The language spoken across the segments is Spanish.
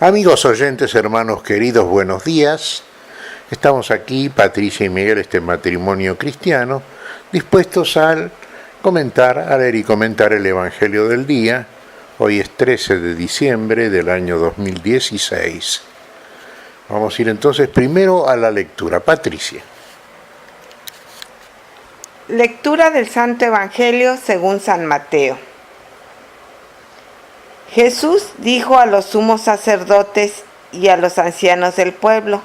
Amigos oyentes, hermanos queridos, buenos días. Estamos aquí, Patricia y Miguel, este matrimonio cristiano, dispuestos a leer y comentar el Evangelio del día. Hoy es 13 de diciembre del año 2016. Vamos a ir entonces primero a la lectura. Patricia. Lectura del Santo Evangelio según San Mateo. Jesús dijo a los sumos sacerdotes y a los ancianos del pueblo: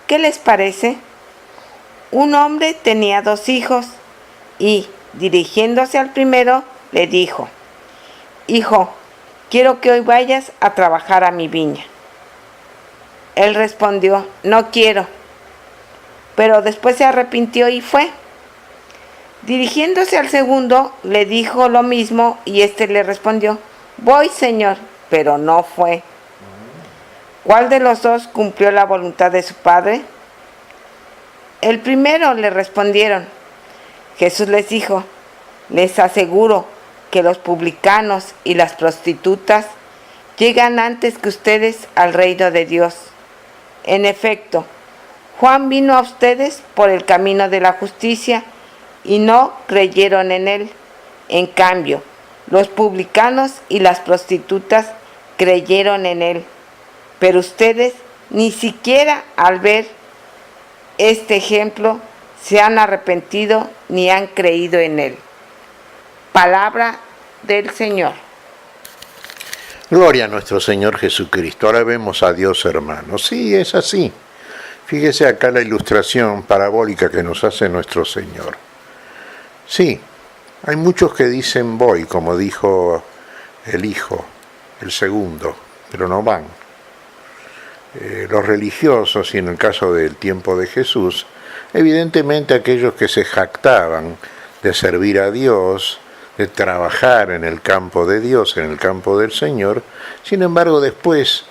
¿qué les parece? Un hombre tenía 2 hijos y, dirigiéndose al primero, le dijo: Hijo, quiero que hoy vayas a trabajar a mi viña. Él respondió: no quiero. Pero después se arrepintió y fue. Dirigiéndose al segundo, le dijo lo mismo y éste le respondió: voy, Señor, pero no fue. ¿Cuál de los 2 cumplió la voluntad de su padre? El primero, le respondieron. Jesús les dijo: les aseguro que los publicanos y las prostitutas llegan antes que ustedes al reino de Dios. En efecto, Juan vino a ustedes por el camino de la justicia y no creyeron en él. En cambio, los publicanos y las prostitutas creyeron en él. Pero ustedes ni siquiera al ver este ejemplo se han arrepentido ni han creído en él. Palabra del Señor. Gloria a nuestro Señor Jesucristo. Ahora vemos a Dios, hermanos. Sí, es así. Fíjese acá la ilustración parabólica que nos hace nuestro Señor. Sí, hay muchos que dicen voy, como dijo el hijo, el segundo, pero no van. Los religiosos, y en el caso del tiempo de Jesús, evidentemente aquellos que se jactaban de servir a Dios, de trabajar en el campo de Dios, en el campo del Señor. Sin embargo, después,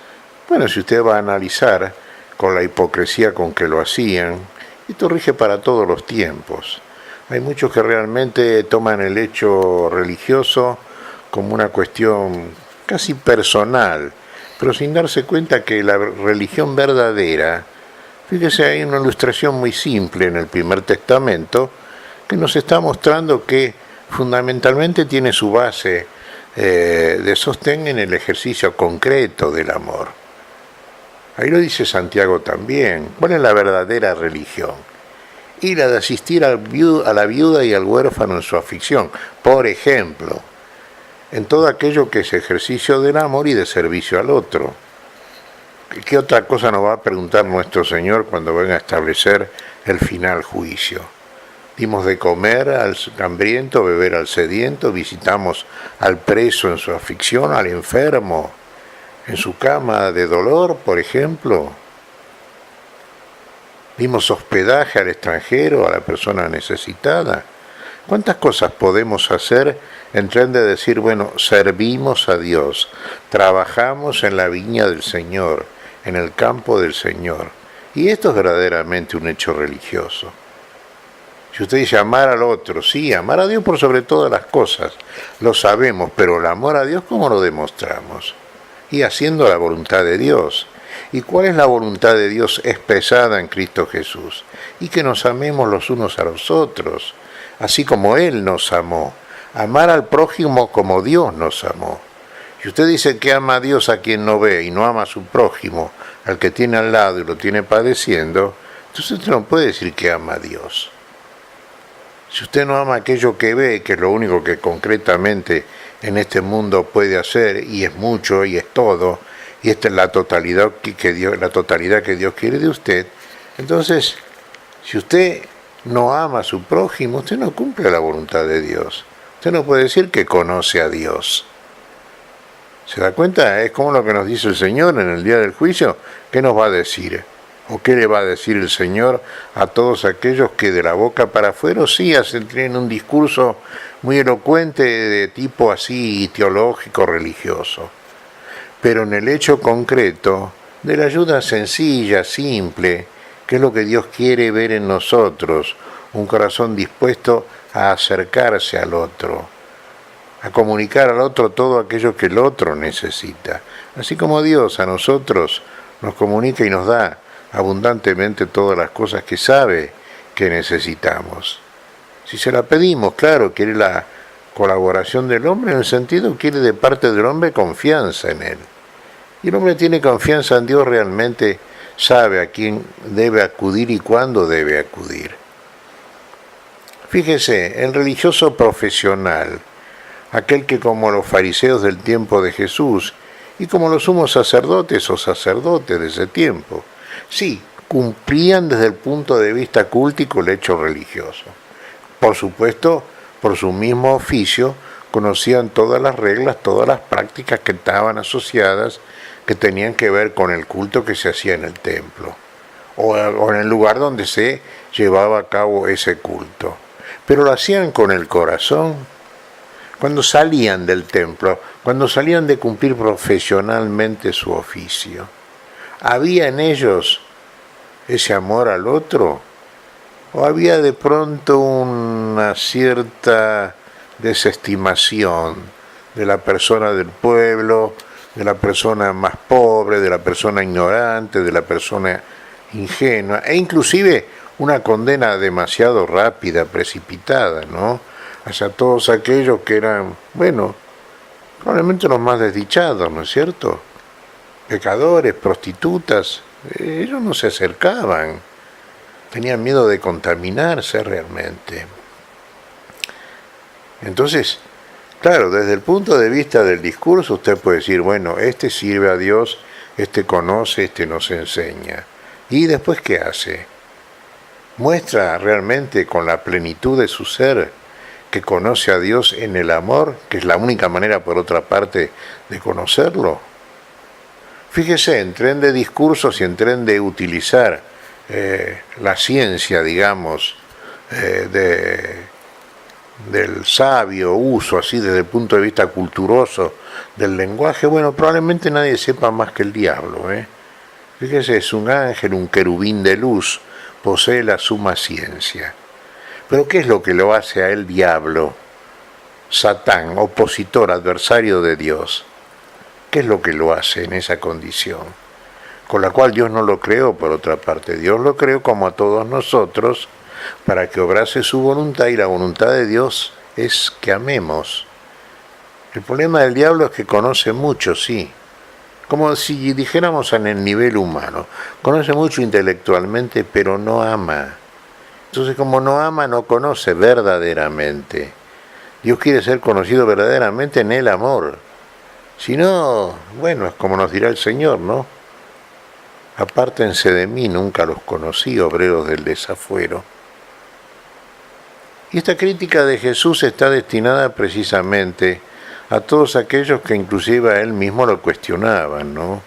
si usted va a analizar con la hipocresía con que lo hacían, esto rige para todos los tiempos. Hay muchos que realmente toman el hecho religioso como una cuestión casi personal, pero sin darse cuenta que la religión verdadera, fíjese, hay una ilustración muy simple en el Primer Testamento que nos está mostrando que fundamentalmente tiene su base de sostén en el ejercicio concreto del amor. Ahí lo dice Santiago también. ¿Cuál es la verdadera religión? Y la de asistir a la viuda y al huérfano en su aflicción, por ejemplo, en todo aquello que es ejercicio del amor y de servicio al otro. ¿Qué otra cosa nos va a preguntar nuestro Señor cuando venga a establecer el final juicio? Dimos de comer al hambriento, beber al sediento, visitamos al preso en su aflicción, al enfermo en su cama de dolor, por ejemplo. Dimos hospedaje al extranjero, a la persona necesitada. ¿Cuántas cosas podemos hacer en tren de decir, servimos a Dios, trabajamos en la viña del Señor, en el campo del Señor? Y esto es verdaderamente un hecho religioso. Si usted dice amar al otro, sí, amar a Dios por sobre todas las cosas, lo sabemos, pero el amor a Dios, ¿cómo lo demostramos? Y haciendo la voluntad de Dios. ¿Y cuál es la voluntad de Dios expresada en Cristo Jesús? Y que nos amemos los unos a los otros, así como Él nos amó. Amar al prójimo como Dios nos amó. Si usted dice que ama a Dios a quien no ve y no ama a su prójimo, al que tiene al lado y lo tiene padeciendo, entonces usted no puede decir que ama a Dios. Si usted no ama aquello que ve, que es lo único que concretamente en este mundo puede hacer, y es mucho y es todo, y esta es la totalidad que Dios quiere de usted, entonces, si usted no ama a su prójimo, usted no cumple la voluntad de Dios. Usted no puede decir que conoce a Dios. ¿Se da cuenta? Es como lo que nos dice el Señor en el día del juicio. ¿Qué nos va a decir? ¿O qué le va a decir el Señor a todos aquellos que de la boca para afuera sí tienen un discurso muy elocuente de tipo así teológico, religioso? Pero en el hecho concreto, de la ayuda sencilla, simple, que es lo que Dios quiere ver en nosotros, un corazón dispuesto a acercarse al otro, a comunicar al otro todo aquello que el otro necesita. Así como Dios a nosotros nos comunica y nos da abundantemente todas las cosas que sabe que necesitamos. Si se la pedimos, claro, quiere la colaboración del hombre, en el sentido quiere de parte del hombre confianza en él. Y el hombre tiene confianza en Dios, realmente sabe a quién debe acudir y cuándo debe acudir. Fíjese, el religioso profesional, aquel que como los fariseos del tiempo de Jesús y como los sumos sacerdotes o sacerdotes de ese tiempo, sí, cumplían desde el punto de vista cultico el hecho religioso. Por supuesto, por su mismo oficio, conocían todas las reglas, todas las prácticas que estaban asociadas, que tenían que ver con el culto que se hacía en el templo, o en el lugar donde se llevaba a cabo ese culto. Pero lo hacían con el corazón. Cuando salían del templo, cuando salían de cumplir profesionalmente su oficio, ¿había en ellos ese amor al otro? ¿O había de pronto una cierta desestimación de la persona del pueblo, de la persona más pobre, de la persona ignorante, de la persona ingenua, e inclusive una condena demasiado rápida, precipitada, ¿no?, hacia todos aquellos que eran, bueno, probablemente los más desdichados, ¿no es cierto? Pecadores, prostitutas, ellos no se acercaban, tenían miedo de contaminarse realmente. Entonces, claro, desde el punto de vista del discurso usted puede decir, bueno, este sirve a Dios, este conoce, este nos enseña. ¿Y después qué hace? Muestra realmente con la plenitud de su ser que conoce a Dios en el amor, que es la única manera, por otra parte, de conocerlo. Fíjese, en tren de discursos y en tren de utilizar la ciencia, digamos, del sabio uso, así desde el punto de vista culturoso del lenguaje, bueno, probablemente nadie sepa más que el diablo, Fíjese, es un ángel, un querubín de luz, posee la suma ciencia. Pero ¿qué es lo que lo hace a él diablo, Satán, opositor, adversario de Dios? ¿Qué es lo que lo hace en esa condición? Con la cual Dios no lo creó, por otra parte. Dios lo creó como a todos nosotros, para que obrase su voluntad, y la voluntad de Dios es que amemos. El problema del diablo es que conoce mucho, sí, como si dijéramos en el nivel humano, conoce mucho intelectualmente, pero no ama. Entonces, como no ama, no conoce verdaderamente. Dios quiere ser conocido verdaderamente en el amor. Si no, bueno, es como nos dirá el Señor, ¿no? Apártense de mí, nunca los conocí, obreros del desafuero. Y esta crítica de Jesús está destinada precisamente a todos aquellos que inclusive a él mismo lo cuestionaban, ¿no?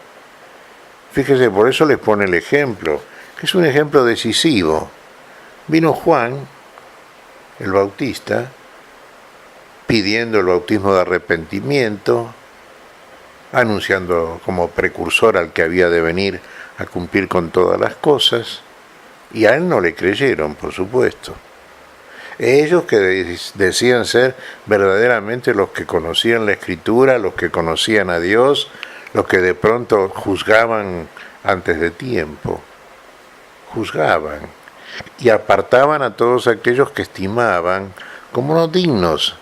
Fíjese, por eso les pone el ejemplo, que es un ejemplo decisivo. Vino Juan, el Bautista, pidiendo el bautismo de arrepentimiento, anunciando como precursor al que había de venir a cumplir con todas las cosas, y a él no le creyeron, por supuesto. Ellos que decían ser verdaderamente los que conocían la Escritura, los que conocían a Dios, los que de pronto juzgaban antes de tiempo, juzgaban y apartaban a todos aquellos que estimaban como no dignos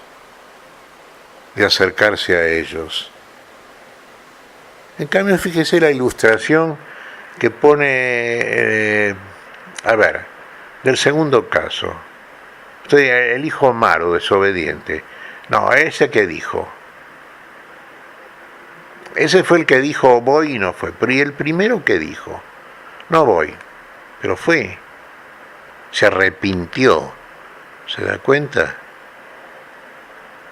de acercarse a ellos. En cambio, fíjese la ilustración que pone, del segundo caso. El hijo malo, desobediente. No, ese que dijo. Ese fue el que dijo voy y no fue. Pero ¿y el primero que dijo? No voy, pero fue. Se arrepintió. ¿Se da cuenta?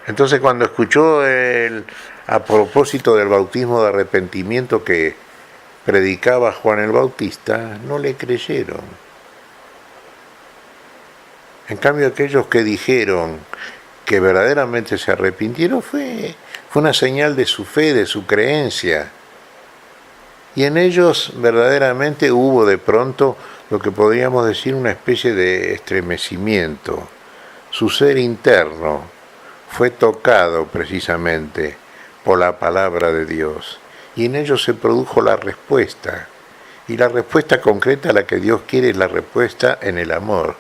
Entonces cuando escuchó a propósito del bautismo de arrepentimiento que predicaba Juan el Bautista, no le creyeron. En cambio, aquellos que dijeron que verdaderamente se arrepintieron fue una señal de su fe, de su creencia. Y en ellos verdaderamente hubo de pronto lo que podríamos decir una especie de estremecimiento. Su ser interno fue tocado precisamente por la palabra de Dios. Y en ello se produjo la respuesta. Y la respuesta concreta a la que Dios quiere es la respuesta en el amor.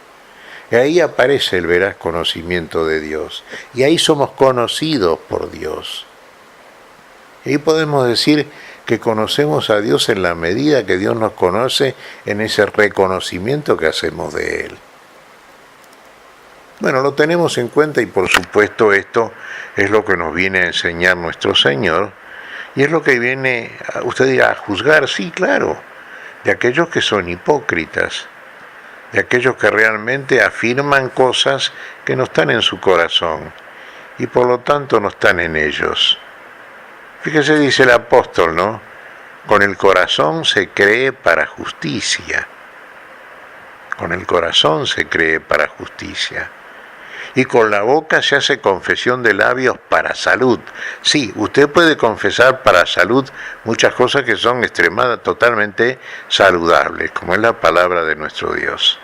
Y ahí aparece el veraz conocimiento de Dios. Y ahí somos conocidos por Dios. Y ahí podemos decir que conocemos a Dios en la medida que Dios nos conoce, en ese reconocimiento que hacemos de Él. Bueno, lo tenemos en cuenta y por supuesto esto es lo que nos viene a enseñar nuestro Señor y es lo que viene, usted dirá, a juzgar, sí, claro, de aquellos que son hipócritas, de aquellos que realmente afirman cosas que no están en su corazón y por lo tanto no están en ellos. Fíjese, dice el apóstol, ¿no? Con el corazón se cree para justicia. Con el corazón se cree para justicia. Y con la boca se hace confesión de labios para salud. Sí, usted puede confesar para salud muchas cosas que son totalmente saludables, como es la palabra de nuestro Dios.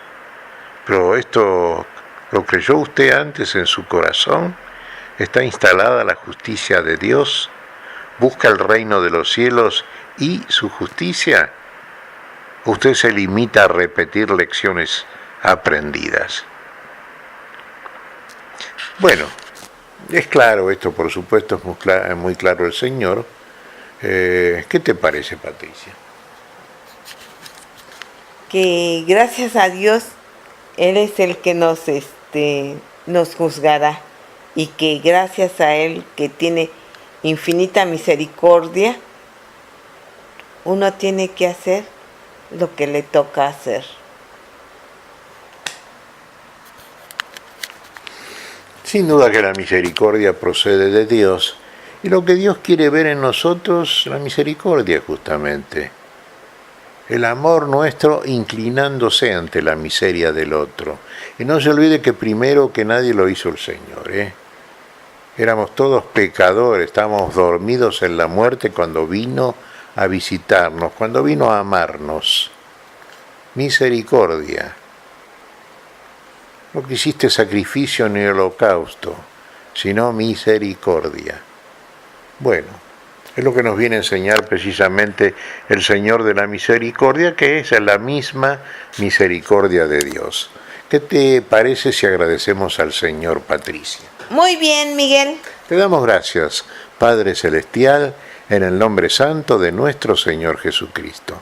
Pero esto, ¿lo creyó usted antes en su corazón? ¿Está instalada la justicia de Dios? ¿Busca el reino de los cielos y su justicia? ¿Usted se limita a repetir lecciones aprendidas? Bueno, es claro esto, por supuesto, es muy claro el Señor. ¿Qué te parece, Patricia? Que gracias a Dios, Él es el que nos juzgará, y que gracias a Él, que tiene infinita misericordia, uno tiene que hacer lo que le toca hacer. Sin duda que la misericordia procede de Dios, y lo que Dios quiere ver en nosotros, la misericordia justamente. El amor nuestro inclinándose ante la miseria del otro. Y no se olvide que primero que nadie lo hizo el Señor, Éramos todos pecadores, estábamos dormidos en la muerte cuando vino a visitarnos, cuando vino a amarnos. Misericordia. No quisiste sacrificio ni holocausto, sino misericordia. Bueno, es lo que nos viene a enseñar precisamente el Señor de la misericordia, que es la misma misericordia de Dios. ¿Qué te parece si agradecemos al Señor, Patricia? Muy bien, Miguel. Te damos gracias, Padre Celestial, en el nombre santo de nuestro Señor Jesucristo.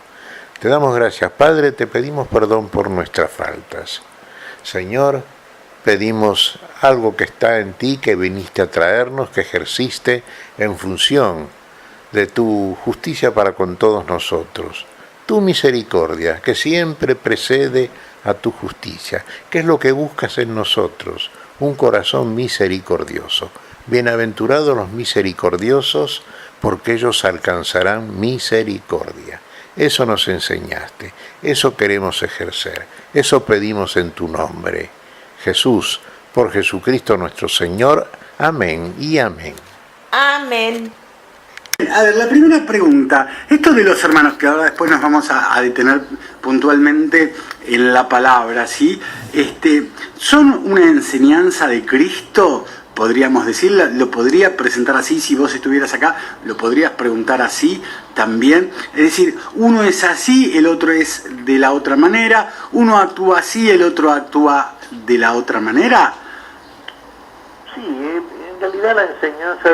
Te damos gracias, Padre, te pedimos perdón por nuestras faltas. Señor, pedimos algo que está en ti, que viniste a traernos, que ejerciste en función de tu justicia para con todos nosotros. Tu misericordia, que siempre precede a tu justicia. ¿Qué es lo que buscas en nosotros? Un corazón misericordioso. Bienaventurados los misericordiosos, porque ellos alcanzarán misericordia. Eso nos enseñaste, eso queremos ejercer, eso pedimos en tu nombre. Jesús, por Jesucristo nuestro Señor. Amén y amén. Amén. A ver, la primera pregunta, esto de los hermanos, que ahora después nos vamos a detener puntualmente en la palabra, ¿sí? ¿Son una enseñanza de Cristo? Podríamos decirla, lo podría presentar así, si vos estuvieras acá, lo podrías preguntar así también. Es decir, uno es así, el otro es de la otra manera, uno actúa así, el otro actúa de la otra manera. Sí, en realidad la enseñanza